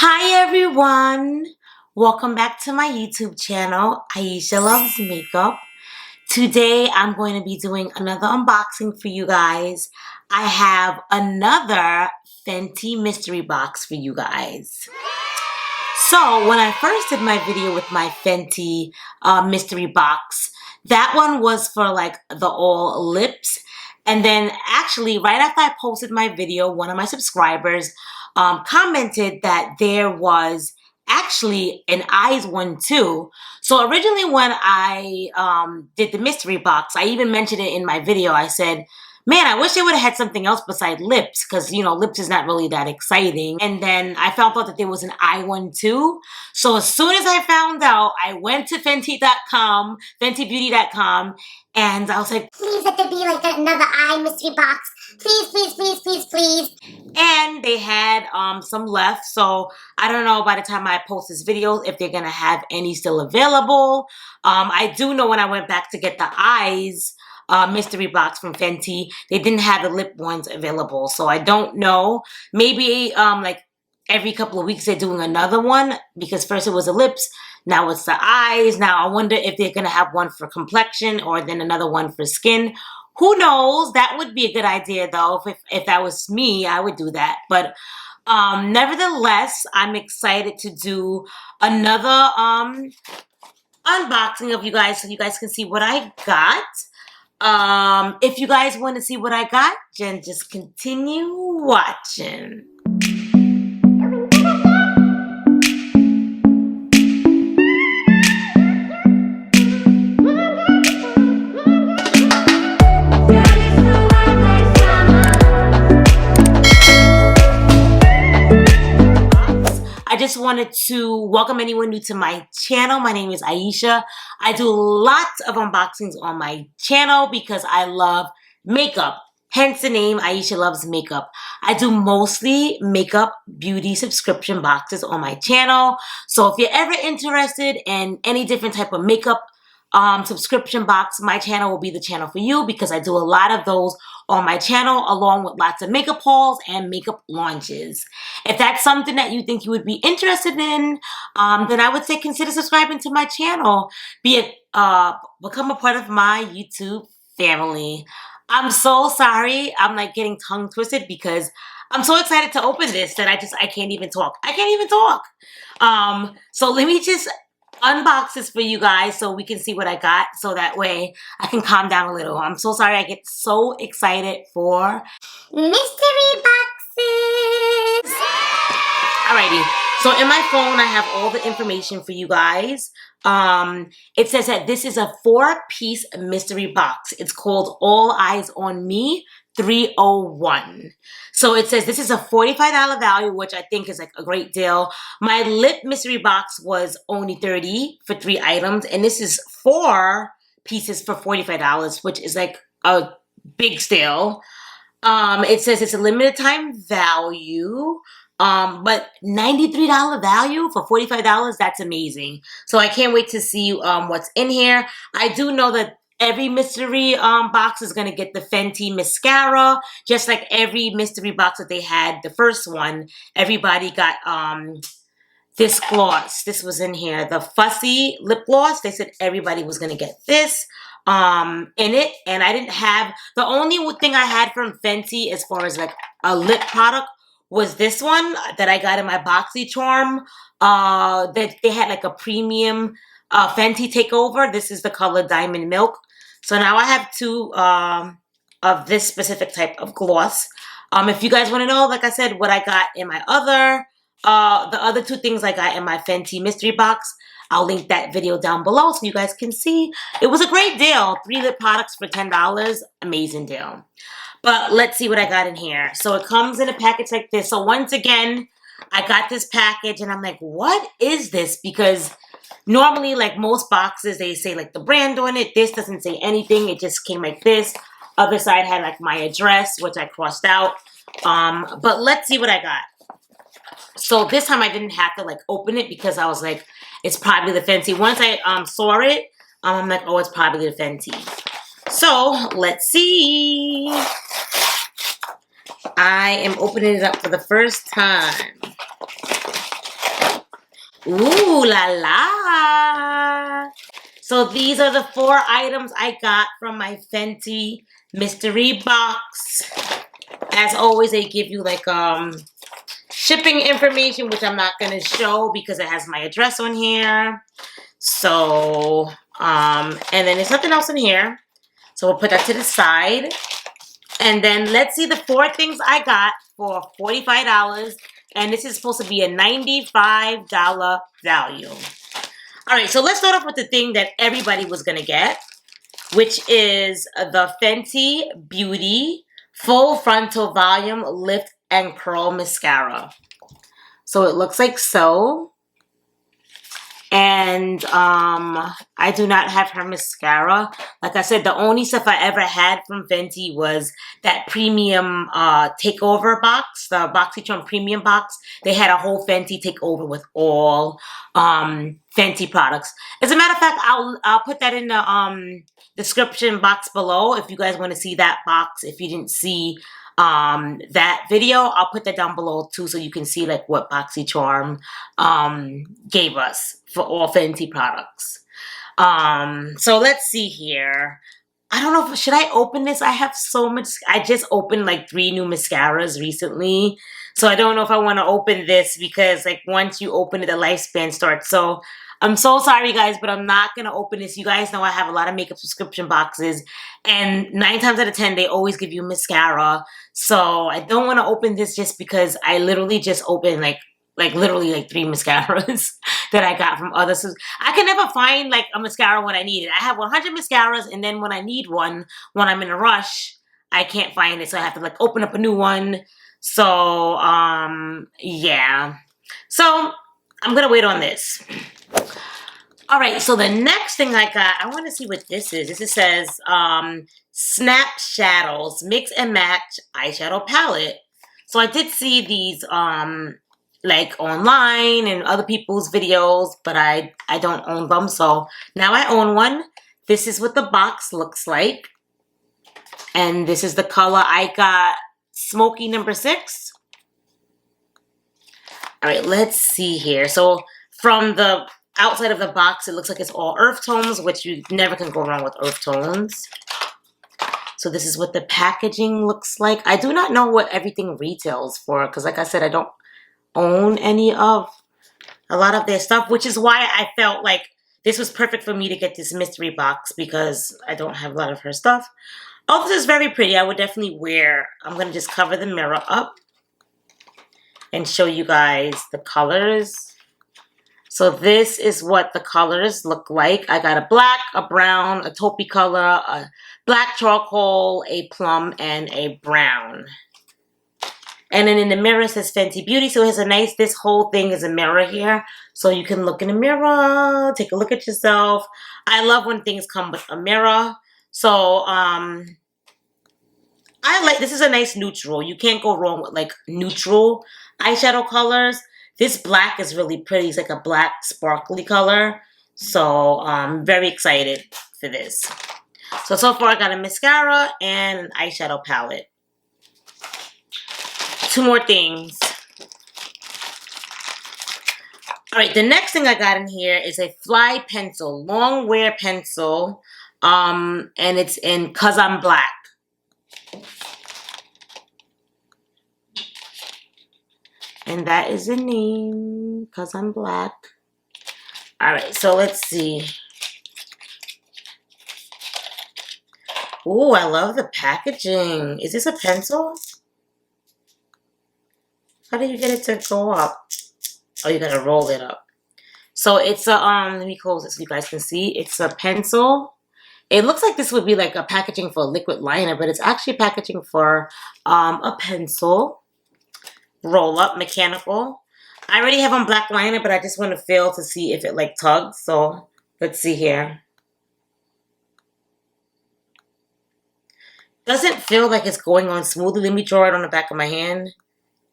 Hi everyone! Welcome back to my YouTube channel, Aisha Loves Makeup. Today I'm going to be doing another unboxing for you guys. I have another Fenty mystery box for you guys. So when I first did my video with my Fenty mystery box, that one was for like the all lips. And then actually right after I posted my video, one of my subscribers commented that there was actually an eyes one too. So originally when I did the mystery box, I even mentioned it in my video. I said, man, I wish they would have had something else besides lips because, you know, lips is not really that exciting. And then I found out that there was an eye one too. So as soon as I found out, I went to Fenty.com, FentyBeauty.com, and I was like, please let there be like another eye mystery box. Please, please, please, please, please. And they had some left. So I don't know by the time I post this video if they're going to have any still available. I do know when I went back to get the eyes mystery box from Fenty, they didn't have the lip ones available. So I don't know. Maybe like every couple of weeks they're doing another one because first it was the lips, now it's the eyes. Now I wonder if they're going to have one for complexion or then another one for skin. Who knows? That would be a good idea though. If that was me, I would do that. But nevertheless, I'm excited to do another unboxing of you guys so you guys can see what I got. If you guys want to see what I got, then just continue watching. I just wanted to welcome anyone new to my channel. My name is Aisha. I do lots of unboxings on my channel because I love makeup. Hence the name Aisha Loves Makeup. I do mostly makeup beauty subscription boxes on my channel. So if you're ever interested in any different type of makeup subscription box, my channel will be the channel for you because I do a lot of those on my channel along with lots of makeup hauls and makeup launches. If that's something that you think you would be interested in, then I would say consider subscribing to my channel. Become a part of my YouTube family. I'm so sorry. I'm like getting tongue twisted because I'm so excited to open this that I can't even talk. I can't even talk. So let me just unbox this for you guys so we can see what I got so that way I can calm down a little. I'm so sorry I get so excited for mystery boxes. Alrighty, so in my phone I have all the information for you guys. It says that this is a 4-piece mystery box. It's called All Eyes on Me 301. So it says this is a $45 value, which I think is like a great deal. My lip mystery box was only $30 for 3 items, and this is 4 pieces for $45, which is like a big steal. It says it's a limited time value. But $93 value for $45, that's amazing. So I can't wait to see what's in here. I do know that every mystery box is going to get the Fenty Mascara, just like every mystery box that they had, the first one, everybody got this gloss. This was in here, the Fussy lip gloss. They said everybody was going to get this in it, and I didn't have, the only thing I had from Fenty as far as like a lip product was this one that I got in my BOXYCHARM. That they had like a premium Fenty TAKEOVER. This is the color Diamond Milk. So now I have 2 of this specific type of gloss. If you guys want to know, like I said, what I got in my other, the other 2 things I got in my Fenty mystery box, I'll link that video down below so you guys can see. It was a great deal. 3 lip products for $10. Amazing deal. But let's see what I got in here. So it comes in a package like this. So once again, I got this package and I'm like, what is this? Because normally, like most boxes, they say like the brand on it. This doesn't say anything. It just came like this. Other side had like my address, which I crossed out. But let's see what I got. So this time I didn't have to like open it because I was like, it's probably the Fenty. Once I saw it, I'm like, oh, it's probably the Fenty. So let's see. I am opening it up for the first time. Ooh la la. So these are the 4 items I got from my Fenty mystery box. As always, they give you like shipping information, which I'm not gonna show because it has my address on here. So and then there's nothing else in here. So we'll put that to the side. And then let's see the 4 things I got for $45. And this is supposed to be a $95 value. All right, so let's start off with the thing that everybody was going to get, which is the Fenty Beauty Full Frontal Volume Lift and Curl Mascara. So it looks like so. And I do not have her mascara. Like I said, the only stuff I ever had from Fenty was that premium takeover box, the BOXYCHARM premium box. They had a whole Fenty takeover with all Fenty products. As a matter of fact, I'll put that in the description box below if you guys want to see that box. If you didn't see that video, I'll put that down below too, so you can see like what BOXYCHARM gave us for all Fenty products. So let's see here. I don't know if, should I open this? I have so much. I just opened like 3 new mascaras recently, so I don't know if I want to open this because like once you open it, the lifespan starts. So I'm so sorry guys, but I'm not gonna open this. You guys know I have a lot of makeup subscription boxes, and 9 times out of 10 they always give you mascara. So I don't want to open this just because I literally just opened like literally like 3 mascaras that I got from others. I can never find like a mascara when I need it. I have 100 mascaras, and then when I need one, when I'm in a rush, I can't find it. So I have to like open up a new one. So, yeah. So I'm going to wait on this. All right. So the next thing I got, I want to see what this is. This says, Snap Shadows Mix and Match Eyeshadow Palette. So I did see these, like online and other people's videos, but I don't own them, so now I own one. This is what the box looks like, and this is the color I got, Smoky number 6. All right, let's see here. So from the outside of the box, it looks like it's all earth tones, which you never can go wrong with earth tones. So this is what the packaging looks like. I do not know what everything retails for, because like I said, I don't own any of a lot of their stuff, which is why I felt like this was perfect for me to get this mystery box, because I don't have a lot of her stuff. Oh, this is very pretty. I would definitely wear. I'm going to just cover the mirror up and show you guys the colors. So this is what the colors look like. I got a black, a brown, a taupey color, a black charcoal, a plum, and a brown. And then in the mirror it says Fenty Beauty. So it has a nice, this whole thing is a mirror here. So you can look in the mirror, take a look at yourself. I love when things come with a mirror. So, I like, this is a nice neutral. You can't go wrong with like neutral eyeshadow colors. This black is really pretty. It's like a black sparkly color. So, I'm very excited for this. So far I got a mascara and an eyeshadow palette. 2 more things. All right, the next thing I got in here is a fly pencil, long wear pencil, and it's in 'Cause I'm Black. And that is the name, 'Cause I'm Black. All right, so let's see. Ooh, I love the packaging. Is this a pencil? How do you get it to go up? Oh, you gotta roll it up. So it's a, let me close it so you guys can see. It's a pencil. It looks like this would be like a packaging for a liquid liner, but it's actually packaging for a pencil. Roll up, mechanical. I already have on black liner, but I just want to feel to see if it like tugs. So let's see here. Doesn't feel like it's going on smoothly. Let me draw it on the back of my hand.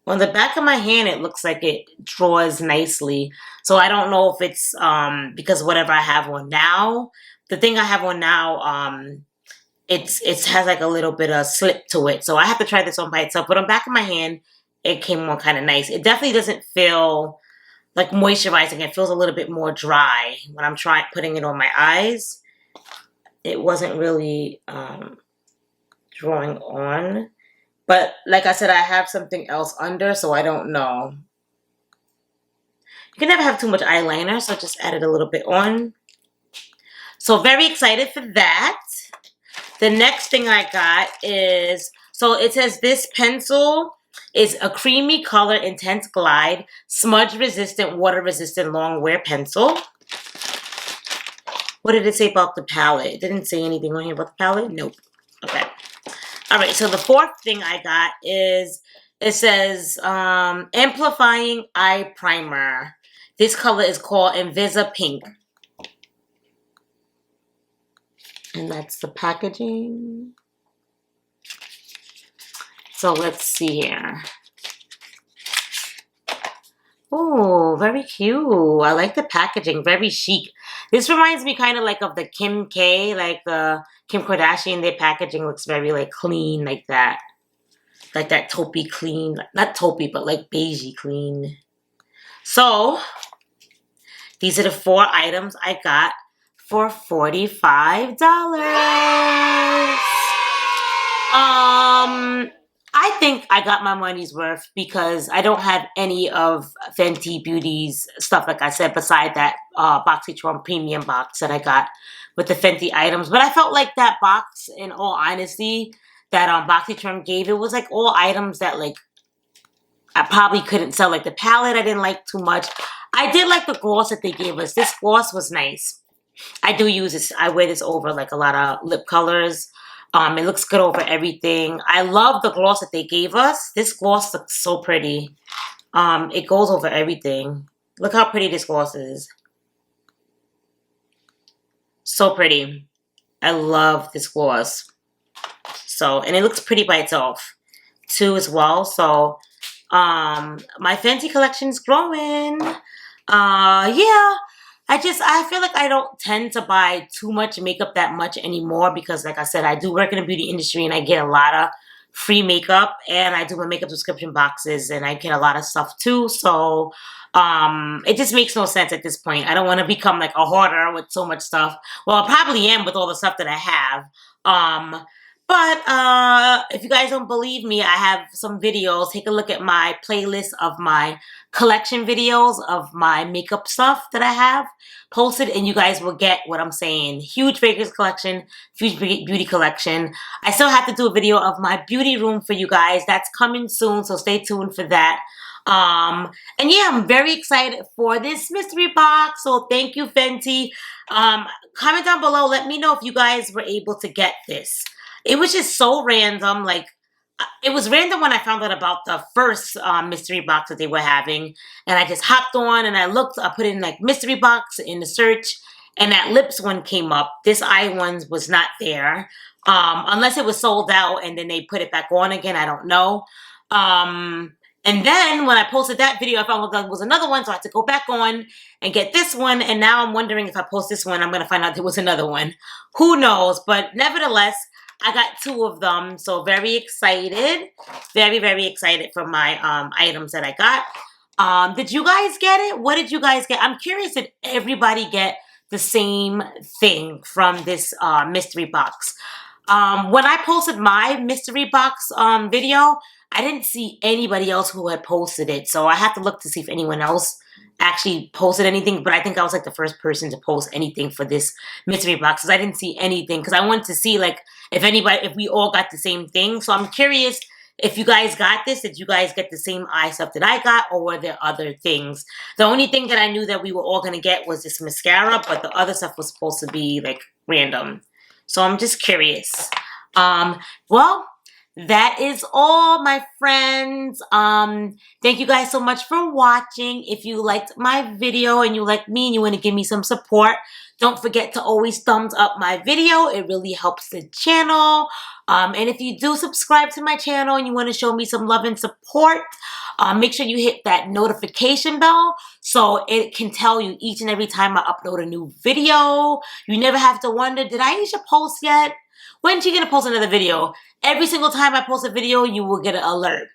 On the back of my hand, it looks like it draws nicely. So I don't know if it's because whatever I have on now, the thing I have on now, it has like a little bit of slip to it. So I have to try this on by itself. But on the back of my hand, it came on kind of nice. It definitely doesn't feel like moisturizing. It feels a little bit more dry when I'm putting it on my eyes. It wasn't really drawing on. But like I said, I have something else under, so I don't know. You can never have too much eyeliner, so I just added a little bit on. So very excited for that. The next thing I got is, so it says this pencil is a creamy color intense glide, smudge resistant, water resistant long wear pencil. What did it say about the palette? It didn't say anything on here about the palette? Nope. Okay. All right, so the fourth thing I got is, it says amplifying eye primer. This color is called Invisa Pink. And that's the packaging. So let's see here. Oh, very cute. I like the packaging. Very chic. This reminds me kind of like of the Kim K, like the Kim Kardashian. Their packaging looks very like clean, like that. Like that taupey clean. Not taupey, but like beigey clean. So, these are the 4 items I got for $45. I think I got my money's worth because I don't have any of Fenty Beauty's stuff, like I said, beside that BOXYCHARM premium box that I got with the Fenty items. But I felt like that box, in all honesty, that BOXYCHARM gave, it was like all items that like I probably couldn't sell. Like the palette I didn't like too much. I did like the gloss that they gave us. This gloss was nice. I do use this. I wear this over like a lot of lip colors. It looks good over everything. I love the gloss that they gave us. This gloss looks so pretty. It goes over everything. Look how pretty this gloss is. So pretty. I love this gloss. So, and it looks pretty by itself too as well. So, my Fenty collection is growing. Yeah. I feel like I don't tend to buy too much makeup that much anymore because, like I said, I do work in the beauty industry and I get a lot of free makeup and I do my makeup subscription boxes and I get a lot of stuff too. So, it just makes no sense at this point. I don't want to become like a hoarder with so much stuff. Well, I probably am with all the stuff that I have. But if you guys don't believe me, I have some videos. Take a look at my playlist of my collection videos of my makeup stuff that I have posted, and you guys will get what I'm saying. Huge fragrance collection, huge beauty collection. I still have to do a video of my beauty room for you guys. That's coming soon, so stay tuned for that. And yeah, I'm very excited for this mystery box. So thank you, Fenty. Comment down below. Let me know if you guys were able to get this. It was just so random. Like, it was random when I found out about the first mystery box that they were having. And I just hopped on and I looked. I put in like mystery box in the search. And that lips one came up. This eye one was not there. Unless it was sold out and then they put it back on again. I don't know. And then when I posted that video, I found out there was another one. So I had to go back on and get this one. And now I'm wondering if I post this one, I'm going to find out there was another one. Who knows? But nevertheless, I got 2 of them, so very excited. Very, very excited for my items that I got. Did you guys get it? What did you guys get? I'm curious, did everybody get the same thing from this mystery box? When I posted my mystery box video, I didn't see anybody else who had posted it, so I had to look to see if anyone else actually posted anything, but I think I was like the first person to post anything for this mystery box because I didn't see anything because I wanted to see like if we all got the same thing. So I'm curious if you guys got this. Did you guys get the same eye stuff that I got, or were there other things? The only thing that I knew that we were all going to get was this mascara, but the other stuff was supposed to be like random. So I'm just curious. Well, that is all, my friends. Thank you guys so much for watching. If you liked my video and you like me and you want to give me some support, don't forget to always thumbs up my video. It really helps the channel. And if you do subscribe to my channel and you want to show me some love and support, make sure you hit that notification bell so it can tell you each and every time I upload a new video. You never have to wonder, did Aisha post yet? When's she going to post another video? Every single time I post a video, you will get an alert.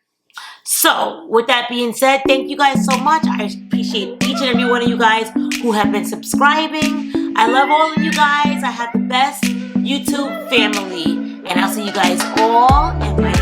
So, with that being said, thank you guys so much. I appreciate each and every one of you guys who have been subscribing. I love all of you guys. I have the best YouTube family. And I'll see you guys all in my